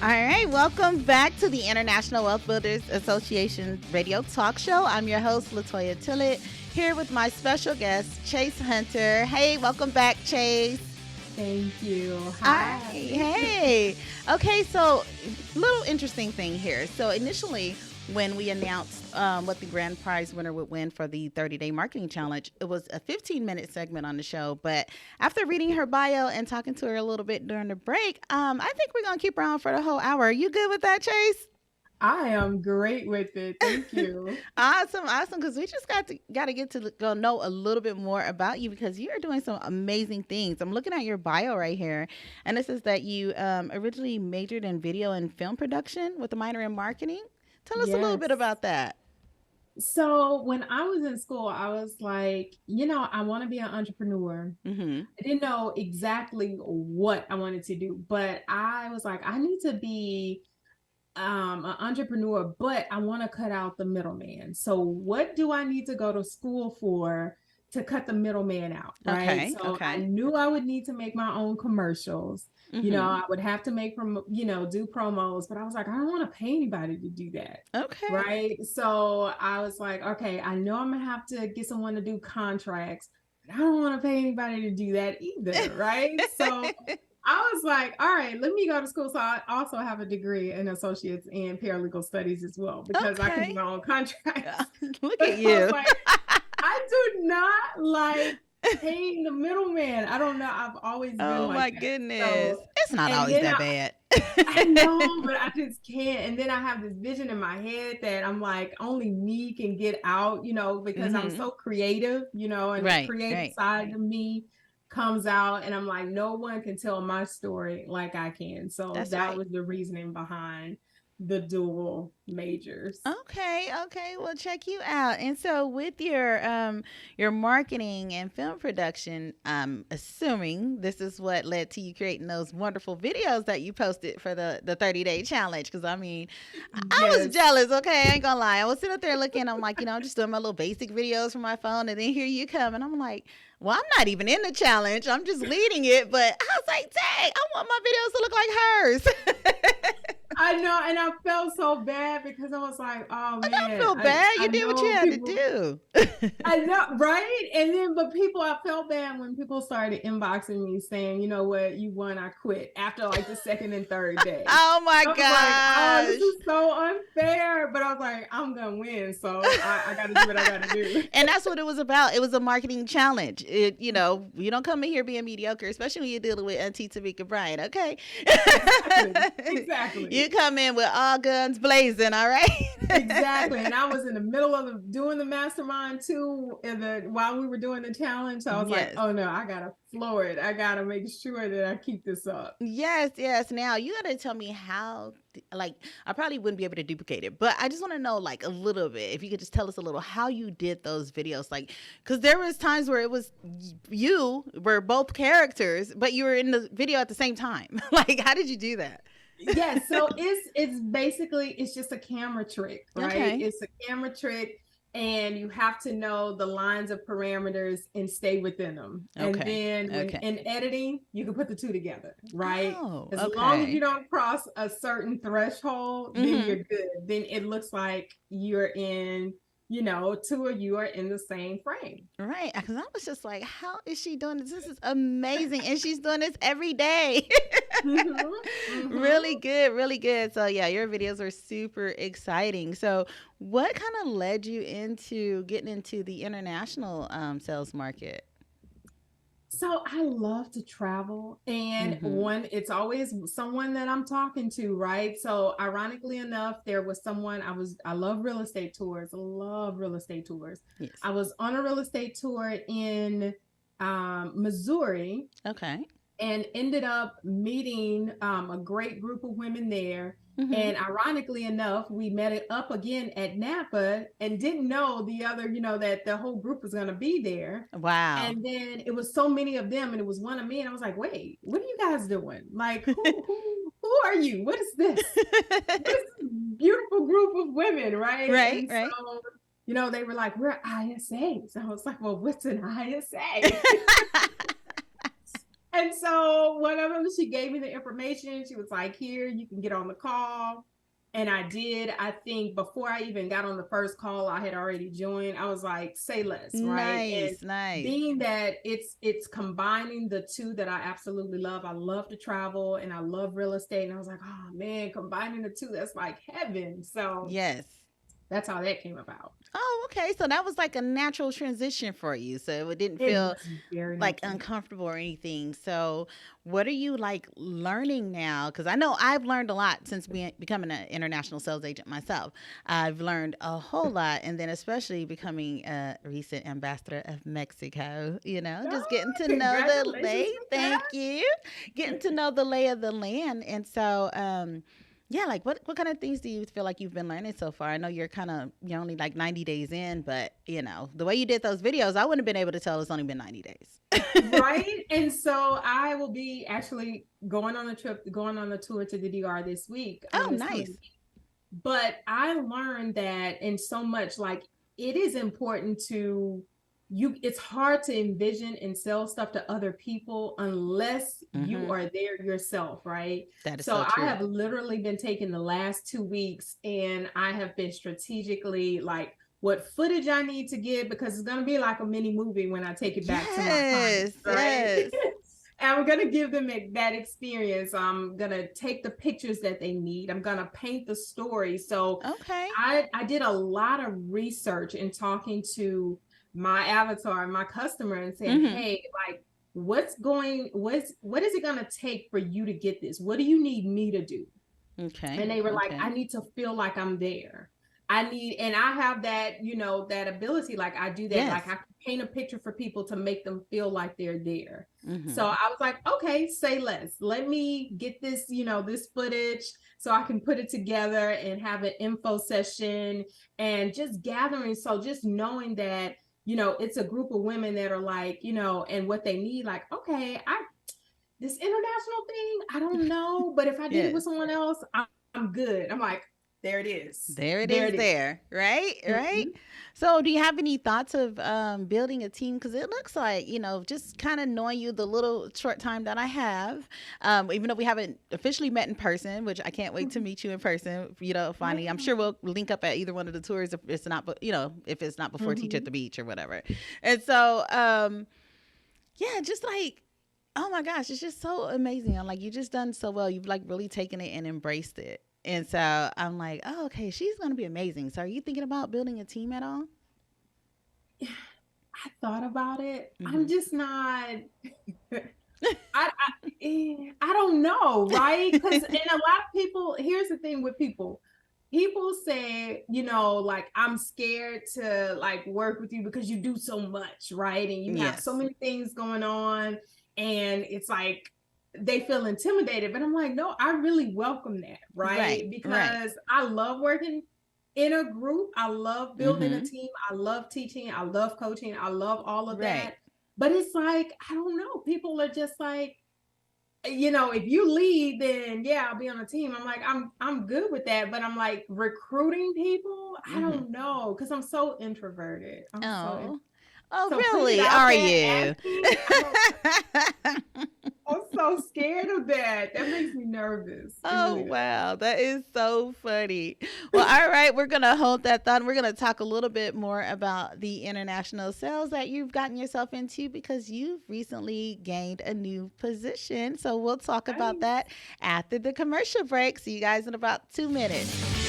All right, welcome back to the International Wealth Builders Association radio talk show. I'm your host, Toya, Tillett, here with my special guest, Chase Hunter. Hey, welcome back, Chase. Thank you. Hi. Hey. Okay, so little interesting thing here. So initially, when we announced what the grand prize winner would win for the 30-day marketing challenge, it was a 15-minute segment on the show. But after reading her bio and talking to her a little bit during the break, I think we're going to keep her on for the whole hour. Are you good with that, Chase? I am great with it. Thank you. Awesome. Because we just got to get to go know a little bit more about you, because you are doing some amazing things. I'm looking at your bio right here, and it says that you originally majored in video and film production with a minor in marketing. Tell us a little bit about that. So when I was in school, I was like, I want to be an entrepreneur. Mm-hmm. I didn't know exactly what I wanted to do, but I was like, I need to be an entrepreneur, but I want to cut out the middleman. So what do I need to go to school for to cut the middleman out? Right. I knew I would need to make my own commercials. Mm-hmm. I would have to make do promos, but I was like, I don't want to pay anybody to do that. Okay. Right. So I was like, okay, I know I'm gonna have to get someone to do contracts, but I don't want to pay anybody to do that either. Right. So I was like, all right, let me go to school. So I also have a degree in associates in paralegal studies as well, because I can do my own contracts. Look at you. I do not like paying the middleman. I don't know. I've always been like that. Oh my goodness. So, it's not always that bad. I know, but I just can't. And then I have this vision in my head that I'm like, only me can get out, because I'm so creative, and the creative side of me comes out, and I'm like, no one can tell my story like I can. So that was the reasoning behind the dual majors. Okay. Well, check you out. And so with your marketing and film production, I'm assuming this is what led to you creating those wonderful videos that you posted for the 30-day challenge. Because I was jealous. Okay, I ain't gonna lie. I was sitting up there looking. I'm like, I'm just doing my little basic videos from my phone, and then here you come, and I'm like, well, I'm not even in the challenge. I'm just leading it. But I was like, dang, I want my videos to look like hers. I know, and I felt so bad because I was like, oh man. I don't feel bad. You did what you had to do. I know, right? And then, but I felt bad when people started inboxing me saying, you know what, you won, I quit, after like the second and third day. Oh my God. Like, oh, this is so unfair. But I was like, I'm going to win. So I got to do what I got to do. And that's what it was about. It was a marketing challenge. You don't come in here being mediocre, especially when you're dealing with Auntie Tamika Bryant, okay? Exactly. You come in with all guns blazing, all right? Exactly. And I was in the middle of doing the mastermind too, while we were doing the challenge. So I was like, oh no, I gotta floor it. I gotta make sure that I keep this up. Yes. Now you gotta tell me how. I probably wouldn't be able to duplicate it, but I just want to know a little bit. If you could just tell us a little how you did those videos, because there was times where it was you were both characters, but you were in the video at the same time. How did you do that? Yeah, so it's basically, it's just a camera trick, right? Okay. It's a camera trick, and you have to know the lines of parameters and stay within them. Okay. And then in editing, you can put the two together, right? As long as you don't cross a certain threshold, then you're good. Then it looks like you're in, two of you are in the same frame. Right. Because I was just like, how is she doing this? This is amazing. And she's doing this every day. Really good. So yeah, your videos are super exciting. So what kind of led you into getting into the international sales market? So I love to travel, and it's always someone that I'm talking to, right? So ironically enough, there was someone I love real estate tours. I love real estate tours. Yes. I was on a real estate tour in Missouri. Okay. And ended up meeting a great group of women there. And ironically enough, we met it up again at Napa and didn't know the other, that the whole group was going to be there. Wow. And then it was so many of them, and it was one of me. And I was like, wait, what are you guys doing? Like, who are you? What is this? This beautiful group of women, right? Right. So, they were like, we're ISAs. I was like, well, what's an ISA? And so one of them, she gave me the information. She was like, here, you can get on the call. And I did. I think before I even got on the first call, I had already joined. I was like, say less, right? Nice. Being that it's combining the two that I absolutely love. I love to travel and I love real estate. And I was like, oh man, combining the two, that's like heaven. So yes. That's how that came about. Oh, okay. So that was like a natural transition for you. So it didn't feel like uncomfortable or anything. So what are you like learning now? Because I know I've learned a lot since becoming an international sales agent myself. I've learned a whole lot. And then especially becoming a recent ambassador of Mexico, just getting to know the lay. Thank you. Getting to know the lay of the land. And so, yeah, like what kind of things do you feel like you've been learning so far? I know you're only like 90 days in, but the way you did those videos, I wouldn't have been able to tell it's only been 90 days. Right. And so I will be actually going on a tour to the DR this week. Oh, nice. But I learned that in so much, like it is important to it's hard to envision and sell stuff to other people unless you are there yourself, right? That is so true. I have literally been taking the last 2 weeks and I have been strategically like what footage I need to get, because it's going to be like a mini movie when I take it back to my clients, right? And I'm going to give them that experience. I'm going to take the pictures that they need. I'm going to paint the story. So I did a lot of research in talking to my avatar and my customer and saying, hey, like, what is it going to take for you to get this? What do you need me to do? Okay. And they were like, I need to feel like I'm there. And I have that, that ability. Like I do that. Yes. Like I can paint a picture for people to make them feel like they're there. So I was like, okay, say less. Let me get this, this footage so I can put it together and have an info session and just gathering. So just knowing that, it's a group of women that are like, and what they need, like, okay, this international thing, I don't know, but if I did it with someone else, I'm good. I'm like, there it is. There it is. Right? Right. So do you have any thoughts of building a team? Because it looks like, just kind of knowing you the little short time that I have, even though we haven't officially met in person, which I can't wait to meet you in person, finally. I'm sure we'll link up at either one of the tours if it's not, if it's not before Teach at the Beach or whatever. And so, yeah, just like, oh my gosh, it's just so amazing. I'm like, you just done so well. You've like really taken it and embraced it. And so I'm like, oh, okay, she's going to be amazing. So are you thinking about building a team at all? I thought about it. I'm just not, I don't know, right? Because, and a lot of people, here's the thing with people say, like, I'm scared to like work with you because you do so much, right? And you have so many things going on. And it's like, they feel intimidated, but I'm like, no, I really welcome that, right? Because I love working in a group. I love building a team. I love teaching. I love coaching. I love all of that. But it's like, I don't know. People are just like, if you lead, then yeah, I'll be on a team. I'm like, I'm good with that. But I'm like, recruiting people, I don't know, because I'm so introverted. Oh, so really? Are you? I'm so scared of that. That makes me nervous. Oh, wow. That is so funny. Well, all right. We're going to hold that thought. We're going to talk a little bit more about the international sales that you've gotten yourself into, because you've recently gained a new position. So we'll talk about that after the commercial break. See you guys in about 2 minutes.